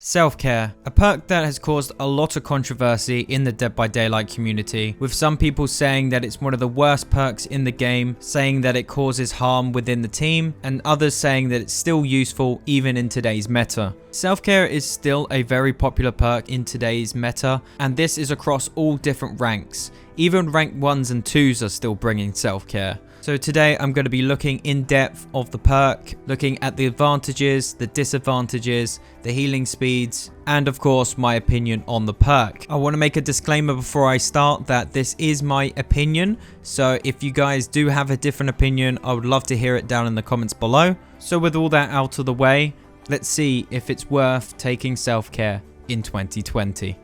Self-care, a perk that has caused a lot of controversy in the Dead by Daylight community, with some people saying that it's one of the worst perks in the game, saying that it causes harm within the team, and others saying that it's still useful even in today's meta. Self-care is still a very popular perk in today's meta, and this is across all different ranks. Even rank 1s and 2s are still bringing self-care. So today I'm going to be looking in depth of the perk, looking at the advantages, the disadvantages, the healing speeds, and of course my opinion on the perk. I want to make a disclaimer before I start that this is my opinion, so if you guys do have a different opinion, I would love to hear it down in the comments below. So with all that out of the way, let's see if it's worth taking self-care in 2020.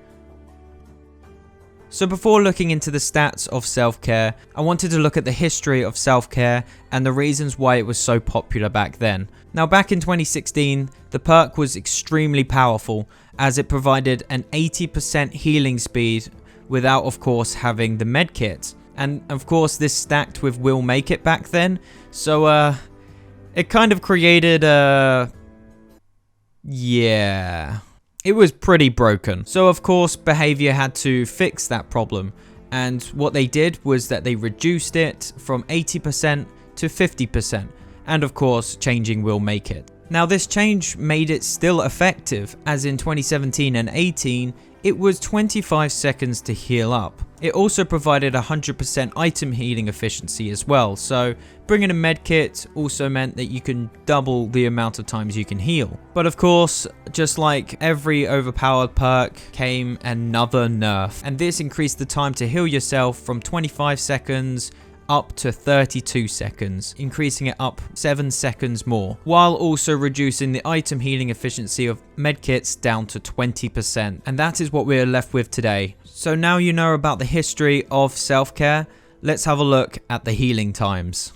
So before looking into the stats of self-care, I wanted to look at the history of self-care and the reasons why it was so popular back then. Now back in 2016, the perk was extremely powerful as it provided an 80% healing speed without of course having the medkit. And of course this stacked with Will Make It back then, so it kind of created it was pretty broken. So of course Behavior had to fix that problem, and what they did was that they reduced it from 80% to 50%, and of course changing Will Make It. Now this change made it still effective, as in 2017 and 18 it was 25 seconds to heal up. It also provided 100% item healing efficiency as well, so bringing a medkit also meant that you can double the amount of times you can heal. But of course, just like every overpowered perk, came another nerf, and this increased the time to heal yourself from 25 seconds up to 32 seconds, increasing it up 7 seconds more, while also reducing the item healing efficiency of medkits down to 20%. And that is what we're left with today. So now you know about the history of self-care, let's have a look at the healing times.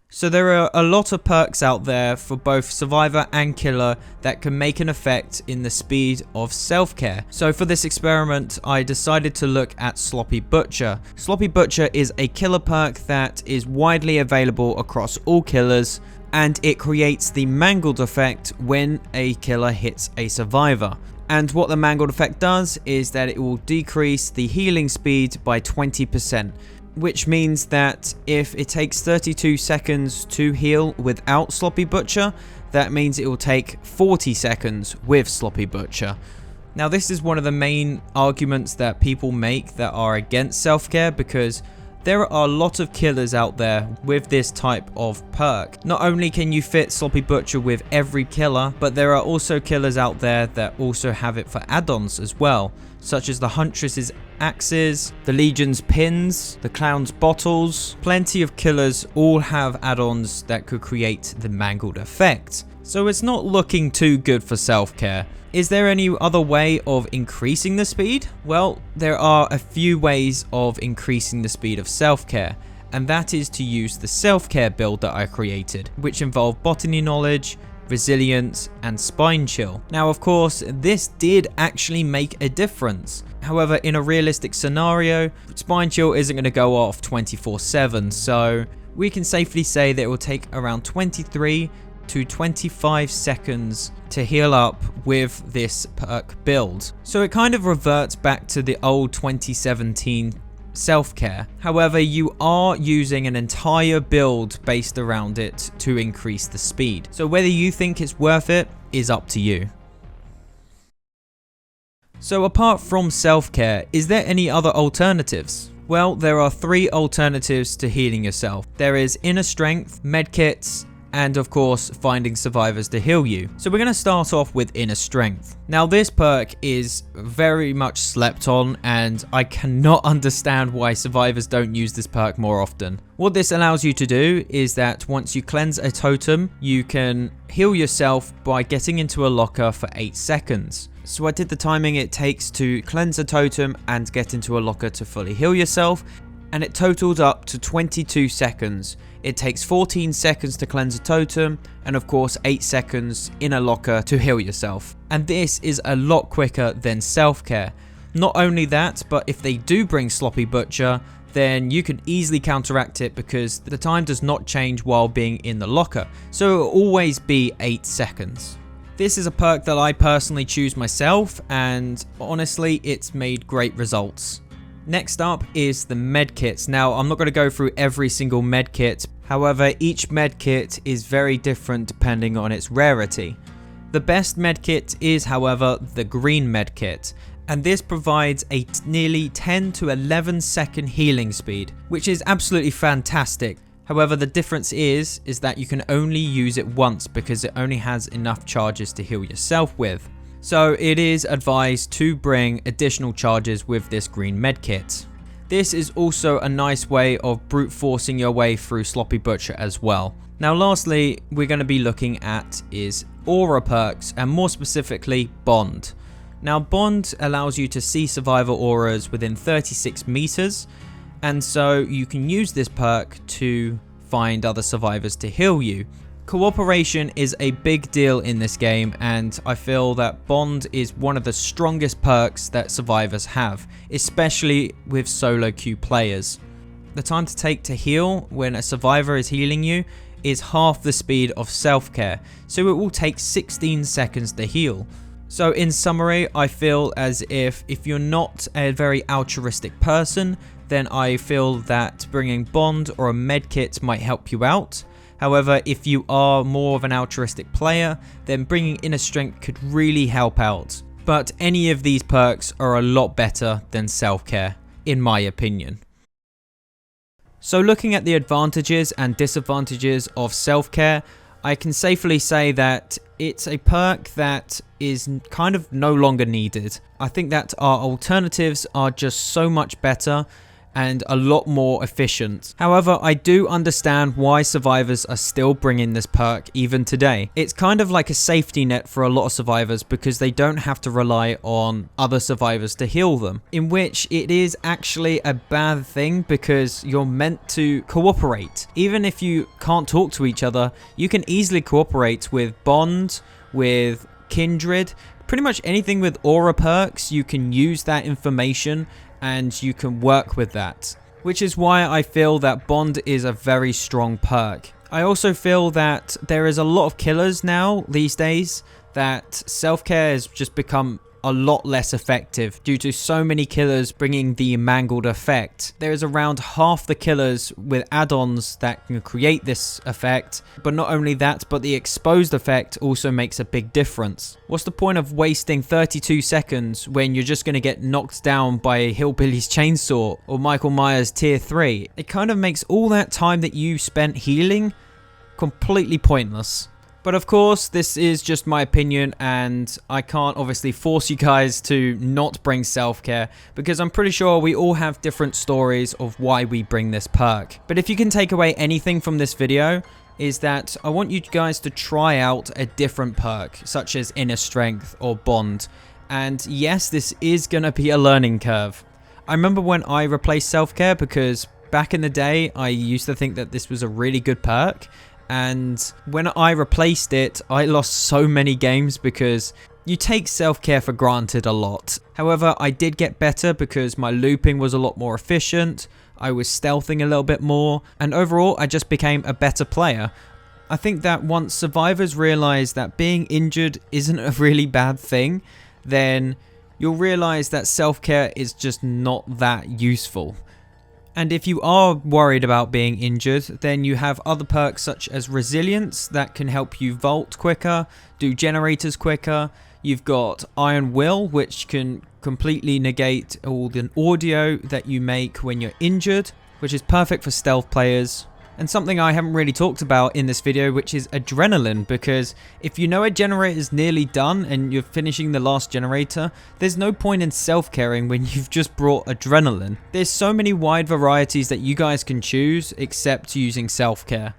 So there are a lot of perks out there for both survivor and killer that can make an effect in the speed of self-care. So for this experiment, I decided to look at Sloppy Butcher. Sloppy Butcher is a killer perk that is widely available across all killers, and it creates the mangled effect when a killer hits a survivor. And what the mangled effect does is that it will decrease the healing speed by 20%. Which means that if it takes 32 seconds to heal without Sloppy Butcher, that means it will take 40 seconds with Sloppy Butcher. Now this is one of the main arguments that people make that are against self-care, because there are a lot of killers out there with this type of perk. Not only can you fit Sloppy Butcher with every killer, but there are also killers out there that also have it for add-ons as well, such as the Huntress's axes, the Legion's pins, the Clown's bottles. Plenty of killers all have add-ons that could create the mangled effect. So it's not looking too good for self-care. Is there any other way of increasing the speed? Well, there are a few ways of increasing the speed of self-care, and that is to use the self-care build that I created, which involve botany knowledge, resilience, and spine chill. Now of course this did actually make a difference. However, in a realistic scenario, spine chill isn't going to go off 24/7, so we can safely say that it will take around 23 to 25 seconds to heal up with this perk build. So it kind of reverts back to the old 2017 self-care. However, you are using an entire build based around it to increase the speed. So whether you think it's worth it is up to you. So apart from self-care, is there any other alternatives? Well, there are 3 alternatives to healing yourself. There is inner strength, medkits, and of course finding survivors to heal you. So we're going to start off with inner strength. Now this perk is very much slept on, and I cannot understand why survivors don't use this perk more often. What this allows you to do is that once you cleanse a totem, you can heal yourself by getting into a locker for 8 seconds. So I did the timing it takes to cleanse a totem and get into a locker to fully heal yourself, and it totaled up to 22 seconds. It takes 14 seconds to cleanse a totem, and of course 8 seconds in a locker to heal yourself. And this is a lot quicker than self-care. Not only that, but if they do bring Sloppy Butcher, then you can easily counteract it because the time does not change while being in the locker. So it will always be 8 seconds. This is a perk that I personally choose myself, and honestly, it's made great results. Next up is the medkits. Now, I'm not going to go through every single medkit. However, each medkit is very different depending on its rarity. The best medkit is, however, the green medkit, and this provides a nearly 10 to 11 second healing speed, which is absolutely fantastic. However, the difference is that you can only use it once because it only has enough charges to heal yourself with. So it is advised to bring additional charges with this green medkit. This is also a nice way of brute forcing your way through Sloppy Butcher as well. Now lastly, we're going to be looking at is aura perks, and more specifically Bond. Now Bond allows you to see survivor auras within 36 meters, and so you can use this perk to find other survivors to heal you. Cooperation is a big deal in this game, and I feel that Bond is one of the strongest perks that survivors have, especially with solo queue players. The time to take to heal when a survivor is healing you is half the speed of self-care, so it will take 16 seconds to heal. So in summary, I feel as if you're not a very altruistic person, then I feel that bringing Bond or a medkit might help you out. However, if you are more of an altruistic player, then bringing inner strength could really help out. But any of these perks are a lot better than self-care, in my opinion. So looking at the advantages and disadvantages of self-care, I can safely say that it's a perk that is kind of no longer needed. I think that our alternatives are just so much better and a lot more efficient. However, I do understand why survivors are still bringing this perk even today. It's kind of like a safety net for a lot of survivors because they don't have to rely on other survivors to heal them, in which it is actually a bad thing because you're meant to cooperate. Even if you can't talk to each other, you can easily cooperate with Bond, with Kindred, pretty much anything with aura perks. You can use that information and you can work with that, which is why I feel that Bond is a very strong perk. I also feel that there is a lot of killers now these days that self-care has just become a lot less effective due to so many killers bringing the mangled effect. There is around half the killers with add-ons that can create this effect, but not only that, but the exposed effect also makes a big difference. What's the point of wasting 32 seconds when you're just going to get knocked down by a Hillbilly's Chainsaw or Michael Myers Tier 3? It kind of makes all that time that you spent healing completely pointless. But of course, this is just my opinion, and I can't obviously force you guys to not bring self-care, because I'm pretty sure we all have different stories of why we bring this perk. But if you can take away anything from this video, is that I want you guys to try out a different perk, such as Inner Strength or Bond. And yes, this is going to be a learning curve. I remember when I replaced self-care, because back in the day, I used to think that this was a really good perk. And when I replaced it, I lost so many games because you take self-care for granted a lot. However, I did get better because my looping was a lot more efficient, I was stealthing a little bit more, and overall I just became a better player. I think that once survivors realize that being injured isn't a really bad thing, then you'll realize that self-care is just not that useful. And if you are worried about being injured, then you have other perks such as Resilience that can help you vault quicker, do generators quicker. You've got Iron Will, which can completely negate all the audio that you make when you're injured, which is perfect for stealth players. And something I haven't really talked about in this video, which is Adrenaline, because if you know a generator is nearly done and you're finishing the last generator, there's no point in self-caring when you've just brought Adrenaline. There's so many wide varieties that you guys can choose except using self-care.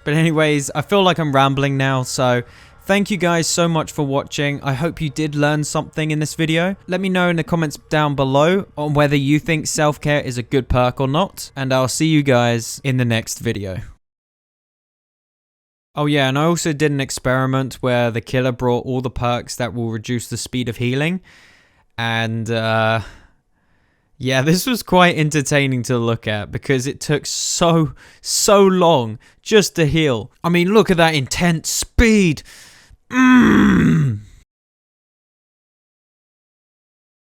But anyways, I feel like I'm rambling now, so thank you guys so much for watching. I hope you did learn something in this video. Let me know in the comments down below on whether you think self-care is a good perk or not. And I'll see you guys in the next video. Oh yeah, and I also did an experiment where the killer brought all the perks that will reduce the speed of healing. And yeah, this was quite entertaining to look at because it took so long just to heal. I mean, look at that intense speed. Mmm.